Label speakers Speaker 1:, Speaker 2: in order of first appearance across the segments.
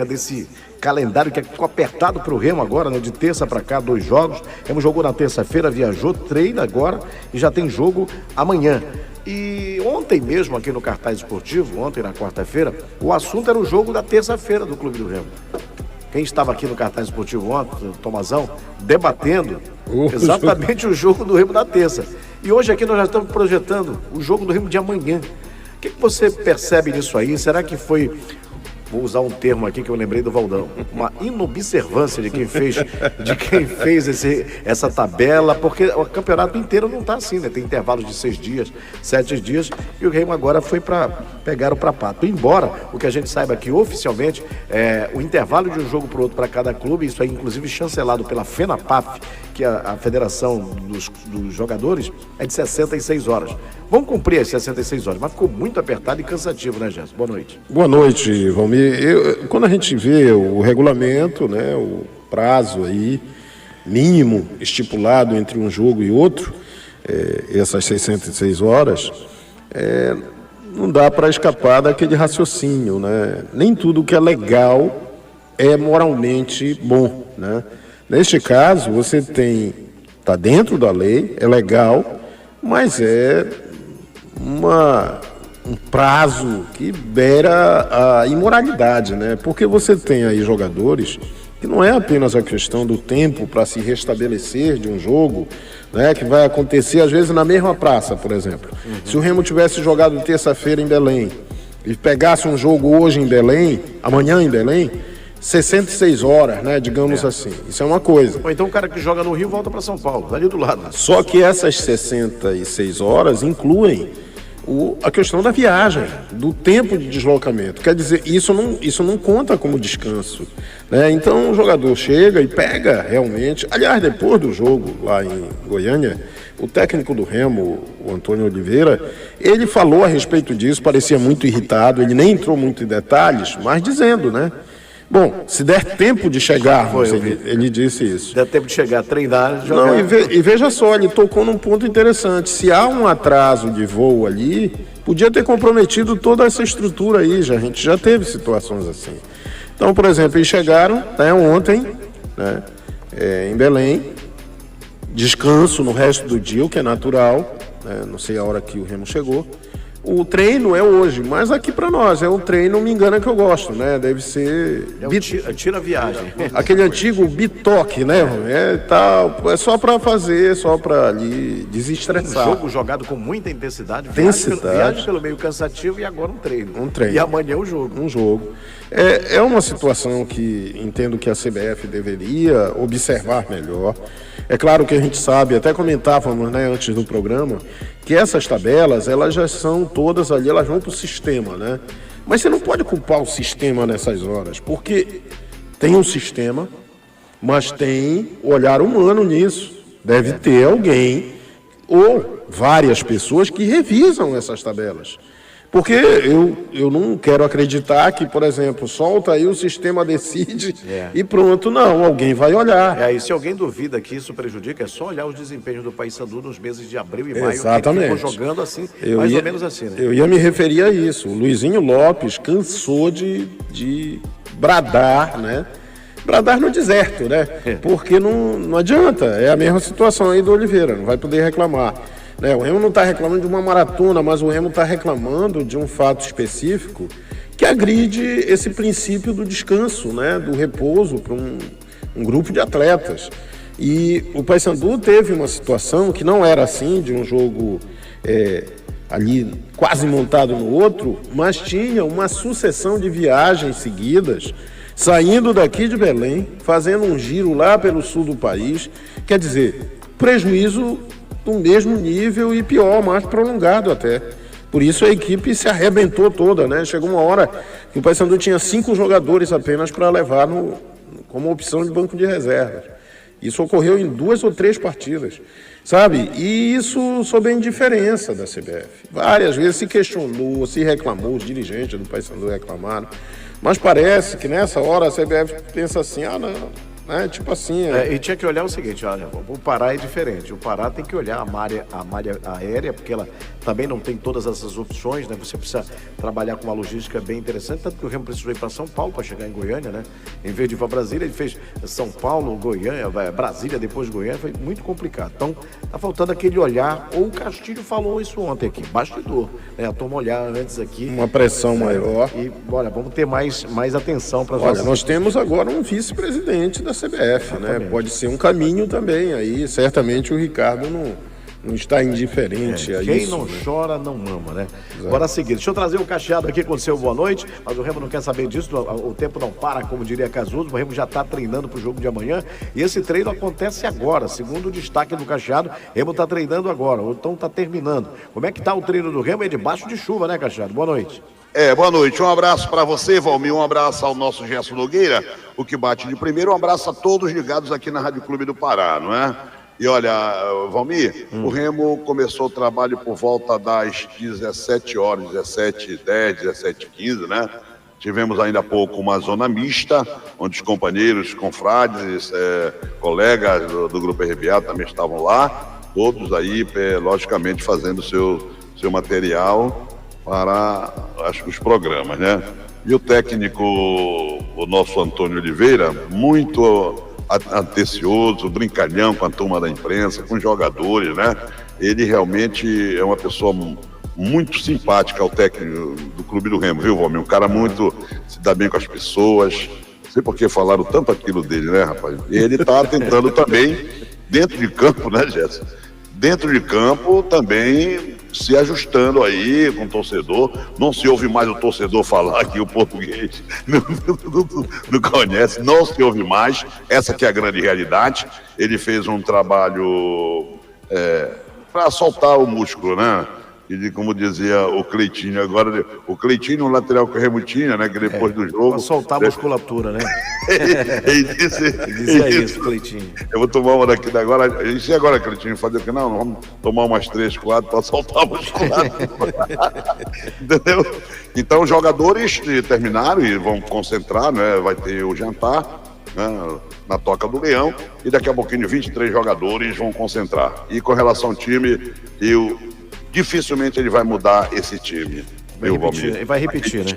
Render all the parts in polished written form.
Speaker 1: desse calendário que ficou apertado para o Remo agora, né? De terça para cá, 2 jogos. Remo jogou na terça-feira, viajou, treina agora e já tem jogo amanhã. E ontem mesmo aqui no Cartaz Esportivo, ontem na quarta-feira, o assunto era o jogo da terça-feira do Clube do Remo. Quem estava aqui no Cartaz Esportivo ontem, Tomazão, debatendo exatamente o jogo do Remo da terça. E hoje aqui nós já estamos projetando o jogo do Remo de amanhã. O que você percebe nisso aí? Será que foi... Vou usar um termo aqui que eu lembrei do Valdão. Uma inobservância de quem fez essa tabela, porque o campeonato inteiro não está assim, né? Tem intervalos de 6 dias, 7 dias, e o Remo agora foi para pegar o prapato. Embora o que a gente saiba que oficialmente o intervalo de um jogo para o outro para cada clube, isso aí inclusive chancelado pela FENAPAF, que é a Federação dos Jogadores, é de 66 horas. Vamos cumprir as 66 horas, mas ficou muito apertado e cansativo, né, Gerson? Boa noite.
Speaker 2: Boa noite, Valmir. Quando a gente vê o regulamento, né, o prazo aí mínimo estipulado entre um jogo e outro, essas 66 horas, não dá para escapar daquele raciocínio, né? Nem tudo que é legal é moralmente bom, né? Neste caso, você está dentro da lei, é legal, mas é um prazo que beira a imoralidade, né? Porque você tem aí jogadores que não é apenas a questão do tempo para se restabelecer de um jogo, né? Que vai acontecer às vezes na mesma praça, por exemplo. Se o Remo tivesse jogado terça-feira em Belém e pegasse um jogo hoje em Belém, amanhã em Belém, 66 horas, né, digamos assim. Isso é uma coisa.
Speaker 1: Ou então o cara que joga no Rio volta para São Paulo, tá ali do lado.
Speaker 2: Só que essas 66 horas incluem a questão da viagem, do tempo de deslocamento. Quer dizer, isso não conta como descanso, né? Então o jogador chega e pega realmente... Aliás, depois do jogo lá em Goiânia, o técnico do Remo, o Antônio Oliveira, ele falou a respeito disso, parecia muito irritado, ele nem entrou muito em detalhes, mas dizendo, né? Bom, se der tempo de chegar, ele disse isso.
Speaker 1: Der tempo de chegar, treinar, jogar.
Speaker 2: Não, e veja só, ele tocou num ponto interessante. Se há um atraso de voo ali, podia ter comprometido toda essa estrutura aí, a gente já teve situações assim. Então, por exemplo, eles chegaram ontem, né, em Belém, descanso no resto do dia, o que é natural, né, não sei a hora que o Remo chegou. O treino é hoje, mas aqui para nós é o treino, me engana que eu gosto, né? Deve ser...
Speaker 1: Tira a viagem.
Speaker 2: Aquele antigo bitoque, né? É só para fazer, só para ali desestressar.
Speaker 1: Um jogo jogado com muita intensidade. Viagem pelo meio cansativo e agora um treino. E amanhã o jogo.
Speaker 2: Um jogo. É uma situação que entendo que a CBF deveria observar melhor. É claro que a gente sabe, até comentávamos, né, antes do programa, que essas tabelas, elas já são todas ali, elas vão para o sistema, né? Mas você não pode culpar o sistema nessas horas, porque tem um sistema, mas tem olhar humano nisso. Deve ter alguém ou várias pessoas que revisam essas tabelas. Porque eu não quero acreditar que, por exemplo, solta aí o sistema decide e pronto. Não, alguém vai olhar.
Speaker 1: E se alguém duvida que isso prejudica, é só olhar os desempenhos do Paysandu nos meses de abril e maio.
Speaker 2: Exatamente.
Speaker 1: Que ficou jogando assim, mais ou menos assim, né?
Speaker 2: Eu ia me referir a isso. O Luizinho Lopes cansou de bradar, né? Bradar no deserto, né? Porque não adianta. É a mesma situação aí do Oliveira, não vai poder reclamar. O Remo não está reclamando de uma maratona, mas o Remo está reclamando de um fato específico que agride esse princípio do descanso, né, do repouso para um grupo de atletas. E o Paysandu teve uma situação que não era assim, de um jogo ali quase montado no outro, mas tinha uma sucessão de viagens seguidas, saindo daqui de Belém, fazendo um giro lá pelo sul do país. Quer dizer, prejuízo do mesmo nível e pior, mais prolongado até. Por isso a equipe se arrebentou toda, né? Chegou uma hora que o Paysandu tinha 5 jogadores apenas para levar como opção de banco de reservas. Isso ocorreu em 2 ou 3 partidas, sabe? E isso sob a indiferença da CBF. Várias vezes se questionou, se reclamou, os dirigentes do Paysandu reclamaram, mas parece que nessa hora a CBF pensa assim, não, né? Tipo assim...
Speaker 1: E tinha que olhar o seguinte, olha, o Pará é diferente. O Pará tem que olhar a malha aérea, porque ela também não tem todas essas opções, né? Você precisa trabalhar com uma logística bem interessante, tanto que o Remo precisou ir para São Paulo para chegar em Goiânia, né? Em vez de ir para Brasília, ele fez São Paulo, Goiânia, Brasília, depois Goiânia, foi muito complicado. Então, tá faltando aquele olhar, ou o Castilho falou isso ontem aqui, bastidor, né? A turma olhar antes aqui.
Speaker 2: Uma pressão maior.
Speaker 1: E, olha, vamos ter mais atenção para as
Speaker 2: Olha, nós temos agora um vice-presidente da CBF, né? Pode ser um caminho também, aí certamente o Ricardo não está indiferente a
Speaker 1: quem
Speaker 2: isso.
Speaker 1: Quem não chora, não mama, né? Exato. Bora seguir. Deixa eu trazer o Cacheado aqui com o seu boa noite, mas o Remo não quer saber disso, o tempo não para, como diria Casuso, o Remo já está treinando para o jogo de amanhã, e esse treino acontece agora, segundo o destaque do Cacheado, Remo está treinando agora, ou então está terminando. Como é que está o treino do Remo? É debaixo de chuva, né, Cacheado? Boa noite.
Speaker 3: Boa noite. Um abraço para você, Valmir, um abraço ao nosso Gerson Nogueira, o que bate de primeiro, um abraço a todos ligados aqui na Rádio Clube do Pará, não é? E olha, Valmir, o Remo começou o trabalho por volta das 17 horas, 17h10, 17h15, né? Tivemos ainda há pouco uma zona mista, onde os companheiros, confrades, colegas do Grupo RBA também estavam lá, todos aí, logicamente, fazendo seu material para os programas, né? E o técnico, o nosso Antônio Oliveira, muito atencioso, brincalhão com a turma da imprensa, com os jogadores, né? Ele realmente é uma pessoa muito simpática, o técnico do Clube do Remo, viu, Valmir? Um cara muito, se dá bem com as pessoas, não sei por que falaram tanto aquilo dele, né, rapaz? E ele tá tentando também, dentro de campo, né, Gerson? Dentro de campo também se ajustando aí com o torcedor. Não se ouve mais o torcedor falar que o português não conhece, não se ouve mais. Essa que é a grande realidade. Ele fez um trabalho para soltar o músculo, né? E como dizia o Cleitinho, agora o Cleitinho, o lateral que o Remo tinha, né? Que depois do jogo...
Speaker 1: Para soltar a musculatura, né?
Speaker 3: Ele dizia isso, Cleitinho. Eu vou tomar uma daqui agora. E agora, Cleitinho, fazer o que? Não, vamos tomar umas 3, 4 para soltar a musculatura. Entendeu? Então, os jogadores terminaram e vão concentrar, né? Vai ter o jantar, né, na Toca do Leão, e daqui a pouquinho 23 jogadores vão concentrar. E com relação ao time, dificilmente ele vai mudar esse time.
Speaker 1: Vai repetir, né?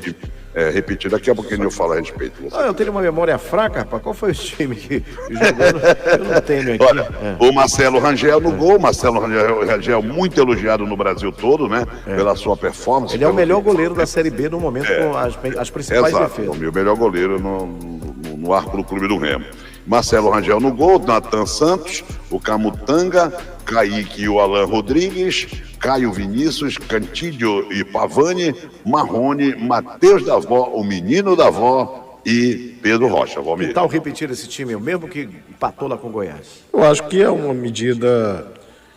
Speaker 3: Repetir. Daqui a pouquinho eu falo a respeito.
Speaker 1: Eu tenho uma memória fraca, rapaz. Qual foi o time que jogou? Eu não tenho aqui.
Speaker 3: Olha, o Marcelo Rangel no gol. Marcelo Rangel muito elogiado no Brasil todo, né? Pela sua performance.
Speaker 1: Ele é o melhor goleiro da Série B no momento, com as principais defesas.
Speaker 3: O melhor goleiro no arco do Clube do Remo. Marcelo Rangel no gol, Natan Santos, o Camutanga, Kaique e o Alan Rodrigues, Caio Vinícius, Cantídio e Pavani, Marrone, Matheus Davó, o menino Davó e Pedro Rocha. Valmir.
Speaker 1: Que tal repetir esse time, o mesmo que empatou lá com o Goiás?
Speaker 2: Eu acho que é uma medida,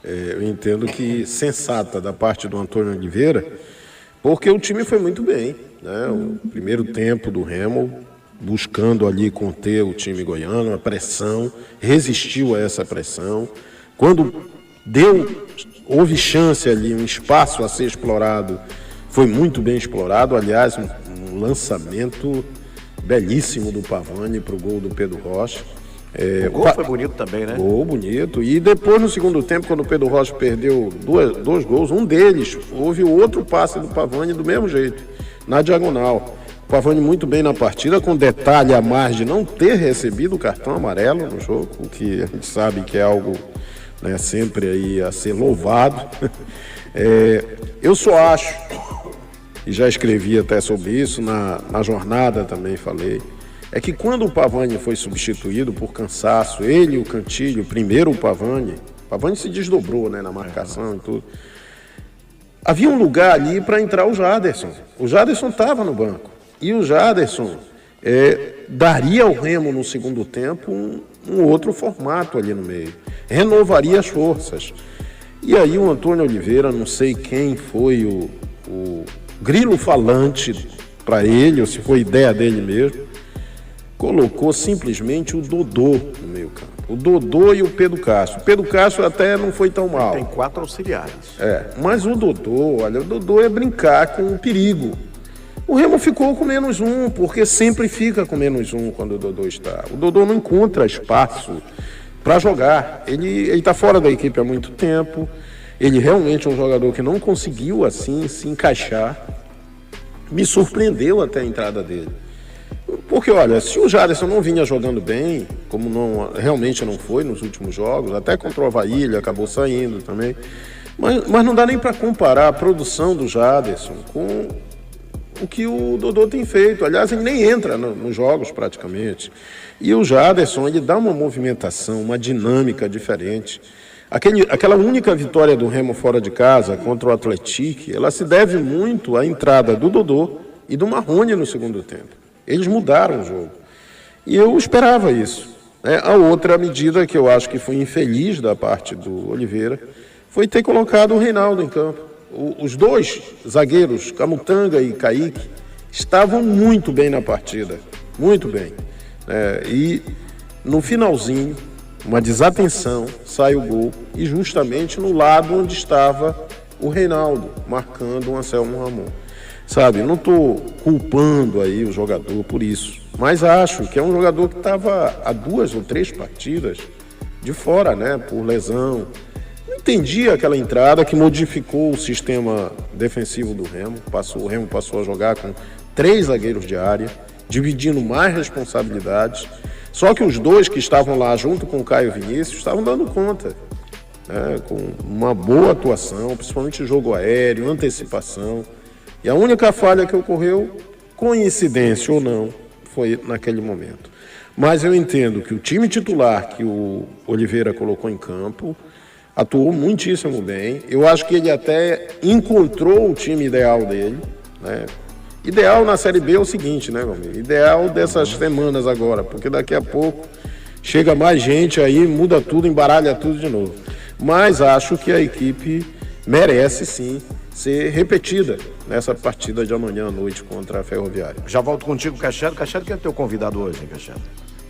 Speaker 2: eu entendo que sensata da parte do Antônio Oliveira, porque o time foi muito bem, né? O primeiro tempo do Remo, buscando ali conter o time goiano, a pressão, resistiu a essa pressão. Quando houve chance ali, um espaço a ser explorado, foi muito bem explorado. Aliás, um lançamento belíssimo do Pavani para o gol do Pedro Rocha.
Speaker 1: O gol foi bonito também, né?
Speaker 2: Gol bonito. E depois, no segundo tempo, quando o Pedro Rocha perdeu dois gols, um deles, houve o outro passe do Pavani do mesmo jeito, na diagonal. O Pavani muito bem na partida, com detalhe a mais de não ter recebido o cartão amarelo no jogo, o que a gente sabe que é algo, né, sempre aí a ser louvado. Eu só acho, e já escrevi até sobre isso, na jornada também falei, é que quando o Pavani foi substituído por cansaço, ele e o Cantilho, primeiro o Pavani se desdobrou, né, na marcação e tudo, havia um lugar ali para entrar o Jaderson. O Jaderson estava no banco. E o Jaderson daria ao Remo no segundo tempo um outro formato ali no meio. Renovaria as forças. E aí o Antônio Oliveira, não sei quem foi o grilo falante para ele, ou se foi ideia dele mesmo, colocou simplesmente o Dodô no meio campo. O Dodô e o Pedro Castro. O Pedro Castro até não foi tão mal.
Speaker 1: Tem 4 auxiliares.
Speaker 2: Mas o Dodô é brincar com o perigo. O Remo ficou com -1, porque sempre fica com -1 quando o Dodô está. O Dodô não encontra espaço para jogar. Ele está fora da equipe há muito tempo. Ele realmente é um jogador que não conseguiu assim se encaixar. Me surpreendeu até a entrada dele. Porque, olha, se o Jaderson não vinha jogando bem, como realmente não foi nos últimos jogos, até contra o Avaí ele acabou saindo também, mas não dá nem para comparar a produção do Jaderson com o que o Dodô tem feito. Aliás, ele nem entra nos jogos praticamente. E o Jaderson, ele dá uma movimentação, uma dinâmica diferente. Aquela única vitória do Remo fora de casa contra o Atlético, ela se deve muito à entrada do Dodô e do Marrone no segundo tempo. Eles mudaram o jogo. E eu esperava isso. A outra medida que eu acho que foi infeliz da parte do Oliveira foi ter colocado o Reinaldo em campo. Os dois zagueiros, Camutanga e Kaique, estavam muito bem na partida. Muito bem. E no finalzinho, uma desatenção, sai o gol. E justamente no lado onde estava o Reinaldo, marcando o Anselmo Ramon. Sabe, não estou culpando aí o jogador por isso, mas acho que é um jogador que estava há 2 ou 3 partidas de fora, né, por lesão. Não entendi aquela entrada que modificou o sistema defensivo do Remo. O Remo passou a jogar com 3 zagueiros de área, dividindo mais responsabilidades. Só que os 2 que estavam lá junto com o Caio Vinícius estavam dando conta, né, com uma boa atuação, principalmente jogo aéreo, antecipação. E a única falha que ocorreu, coincidência ou não, foi naquele momento. Mas eu entendo que o time titular que o Oliveira colocou em campo atuou muitíssimo bem. Eu acho que ele até encontrou o time ideal dele, né? Ideal na Série B é o seguinte, né, meu amigo? Ideal dessas semanas agora, porque daqui a pouco chega mais gente aí, muda tudo, embaralha tudo de novo. Mas acho que a equipe merece sim ser repetida nessa partida de amanhã à noite contra a Ferroviária.
Speaker 1: Já volto contigo, Cachado. Cachado, quem é teu convidado hoje, hein, Cachado?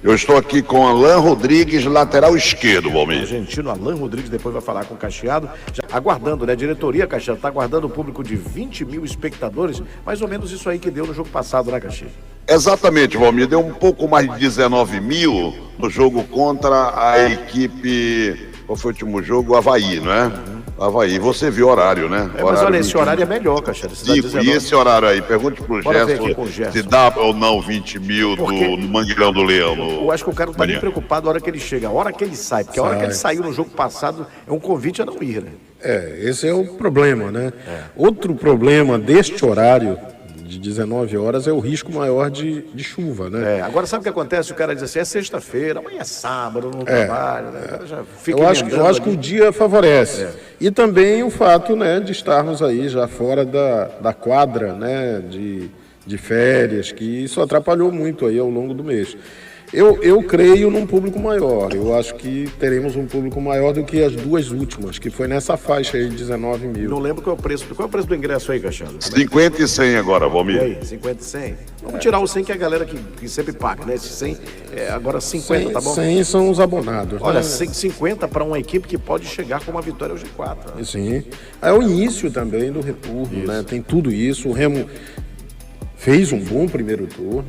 Speaker 3: Eu estou aqui com Alan Rodrigues, lateral esquerdo, Valmir.
Speaker 1: Argentino Alan Rodrigues, depois vai falar com o Cacheado. Já aguardando, né? A diretoria, Cacheado, está aguardando o público de 20 mil espectadores. Mais ou menos isso aí que deu no jogo passado, né, Cacheado?
Speaker 3: Exatamente, Valmir. Deu um pouco mais de 19 mil no jogo contra a equipe... Qual foi o último jogo? O Avaí, não é? Avaí. Você viu o horário, né?
Speaker 1: Mas olha, esse horário é melhor, Cacheado.
Speaker 3: E esse horário aí? Pergunte pro Gerson se dá ou não 20 mil no Mangueirão do Leão.
Speaker 1: Eu acho que o cara não tá nem preocupado a hora que ele chega, a hora que ele sai. Porque a hora que ele saiu no jogo passado é um convite a não ir, né?
Speaker 2: Esse é o problema, né? Outro problema deste horário de 19 horas é o risco maior de chuva, né?
Speaker 1: Agora sabe o que acontece? O cara diz assim, é sexta-feira, amanhã é sábado, não trabalho, né? O cara já fica
Speaker 2: eu acho que o dia favorece. E também o fato, né, de estarmos aí já fora da quadra, né, de férias, que isso atrapalhou muito aí ao longo do mês. Eu creio num público maior. Eu acho que teremos um público maior do que as 2 últimas, que foi nessa faixa aí de 19 mil.
Speaker 1: Não lembro qual é o preço. Qual é o preço do ingresso aí, Cachado?
Speaker 3: 50 e 100 agora, Valmir.
Speaker 1: E aí, 50 e 100? Vamos tirar o 100 que é a galera que sempre paga, né? Esse 100, agora 50, 100, tá bom?
Speaker 2: 100 são os abonados.
Speaker 1: Olha,
Speaker 2: né?
Speaker 1: 50 para uma equipe que pode chegar com uma vitória ao G4. Né?
Speaker 2: Sim. É o início também do retorno, né? Tem tudo isso. O Remo fez um bom primeiro turno.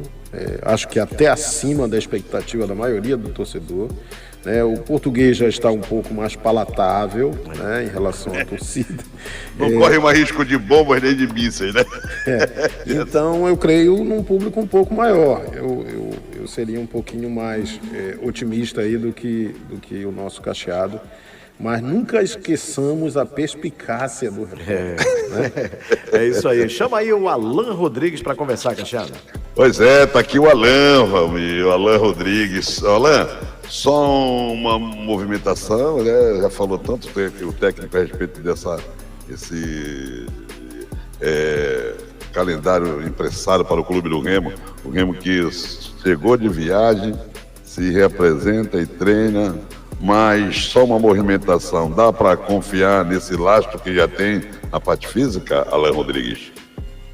Speaker 2: Acho que até acima da expectativa da maioria do torcedor. O português já está um pouco mais palatável, né, em relação à torcida.
Speaker 3: Não corre mais risco de bombas nem de mísseis, né?
Speaker 2: Então eu creio num público um pouco maior. Eu seria um pouquinho mais otimista aí do que o nosso Cacheado. Mas nunca esqueçamos a perspicácia do repórter.
Speaker 1: É isso aí. Chama aí o Alan Rodrigues para conversar, Cacheado.
Speaker 3: Pois é, tá aqui o Alan, Valmir, o Alan Rodrigues. Alan, só uma movimentação, né? Já falou tanto o técnico a respeito desse calendário impressado para o Clube do Remo. O Remo que chegou de viagem, se reapresenta e treina, mas só uma movimentação. Dá para confiar nesse lastro que já tem na parte física, Alan Rodrigues?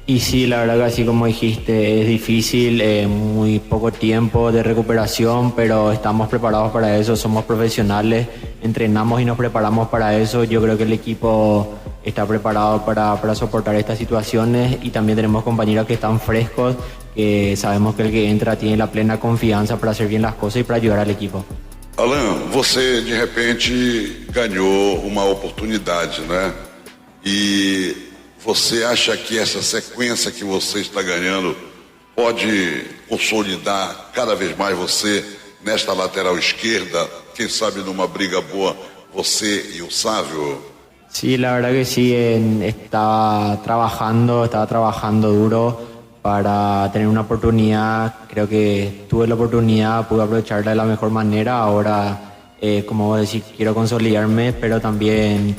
Speaker 4: Y sí, la verdad que así como dijiste, es difícil, muy poco tiempo de recuperación, pero estamos preparados para eso, somos profesionales, entrenamos y nos preparamos para eso. Yo creo que el equipo está preparado para soportar estas situaciones, y también tenemos compañeros que están frescos, que sabemos que el que entra tiene la plena confianza para hacer bien las cosas y para ayudar al equipo.
Speaker 3: Alan, você de repente ganhou uma oportunidade, né? E você acha que essa sequência que você está ganhando pode consolidar cada vez mais você nesta lateral esquerda? Quem sabe numa briga boa, você e o Sávio?
Speaker 4: Sí, la verdad que sí, estaba trabajando duro para tener una oportunidad. Creo que tuve la oportunidad, pude aprovecharla de la mejor manera. Ahora, como vos decís, quiero consolidarme, pero también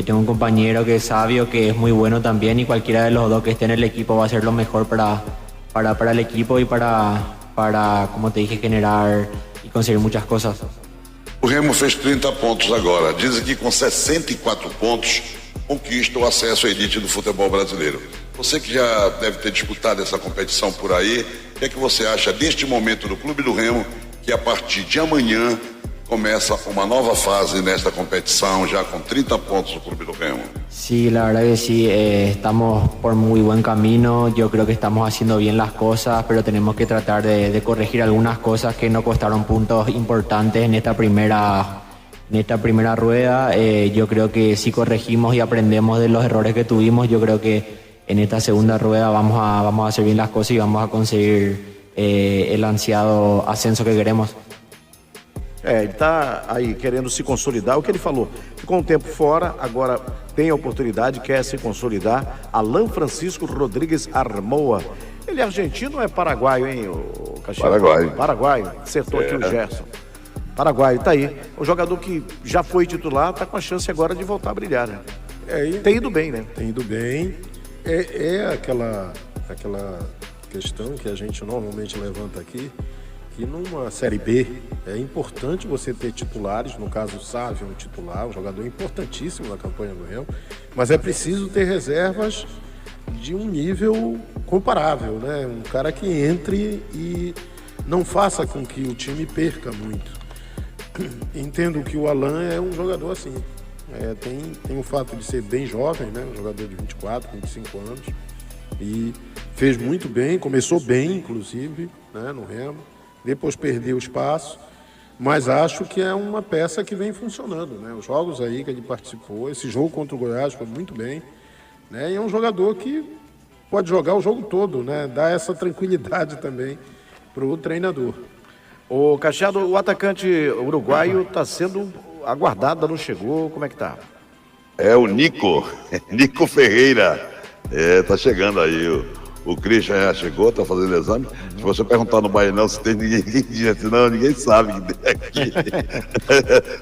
Speaker 4: tengo un compañero que es Sabio, que es muy bueno también, y cualquiera de los dos que esté en el equipo va a ser lo mejor para el equipo y para, como te dije, generar y conseguir muchas cosas.
Speaker 3: O Remo fez 30 pontos agora. Dizem que com 64 pontos conquista o acesso à elite do futebol brasileiro. Você que já deve ter disputado essa competição por aí, o que é que você acha deste momento do Clube do Remo, que a partir de amanhã começa uma nova fase nesta competição, já com 30 pontos do Clube do Remo?
Speaker 4: Sí, la verdad que sí, estamos por muy buen camino. Yo creo que estamos haciendo bien las cosas, pero tenemos que tratar de corregir algunas cosas que nos costaron puntos importantes en esta primera rueda. Yo creo que si corregimos y aprendemos de los errores que tuvimos, yo creo que en esta segunda rueda vamos a hacer bien las cosas y vamos a conseguir el ansiado ascenso que queremos.
Speaker 1: Ele está aí querendo se consolidar. O que ele falou, ficou um tempo fora, agora tem a oportunidade, quer se consolidar. Alan Francisco Rodrigues Armoa. Ele é argentino ou é paraguaio, hein, o Caxias? Paraguaio. Acertou aqui o Gerson. Paraguaio, tá aí. O jogador que já foi titular, tá com a chance agora de voltar a brilhar, né? Tem ido bem, né?
Speaker 2: Tem ido bem. É aquela questão que a gente normalmente levanta aqui, que numa Série B é importante você ter titulares, no caso o Sávio é um titular, um jogador importantíssimo na campanha do Remo, mas é preciso ter reservas de um nível comparável, né? Um cara que entre e não faça com que o time perca muito. Entendo que o Alan é um jogador assim. Tem o fato de ser bem jovem, né? Um jogador de 24, 25 anos, e fez muito bem, começou bem, inclusive, né, no Remo. Depois perdeu espaço, mas acho que é uma peça que vem funcionando, né? Os jogos aí que ele participou, esse jogo contra o Goiás foi muito bem, né? E é um jogador que pode jogar o jogo todo, né? Dá essa tranquilidade também para o treinador.
Speaker 1: O Cacheado, o atacante uruguaio está sendo aguardado, não chegou, como é que tá?
Speaker 3: É o Nico Ferreira, tá chegando aí. O Christian já chegou, tá fazendo exame. Se você perguntar no Bainão se tem ninguém diante, não, ninguém sabe que tem aqui.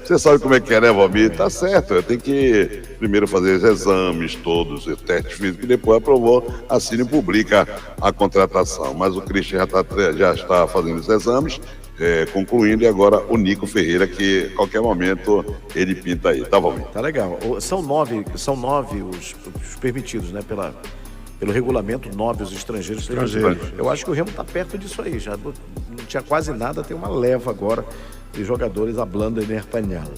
Speaker 3: Você sabe como é que é, né, Valmir? Tá certo, eu tenho que primeiro fazer os exames todos, os testes físicos, e depois aprovou, assina e publica a contratação. Mas o Christian já está fazendo os exames, concluindo, e agora o Nico Ferreira, que a qualquer momento ele pinta aí, tá, Valmir?
Speaker 1: Tá legal. São nove os permitidos, né, pelo regulamento, 9 os estrangeiros. Eu acho que o Remo está perto disso aí, já não tinha quase nada, tem uma leva agora de jogadores hablando em espanhol.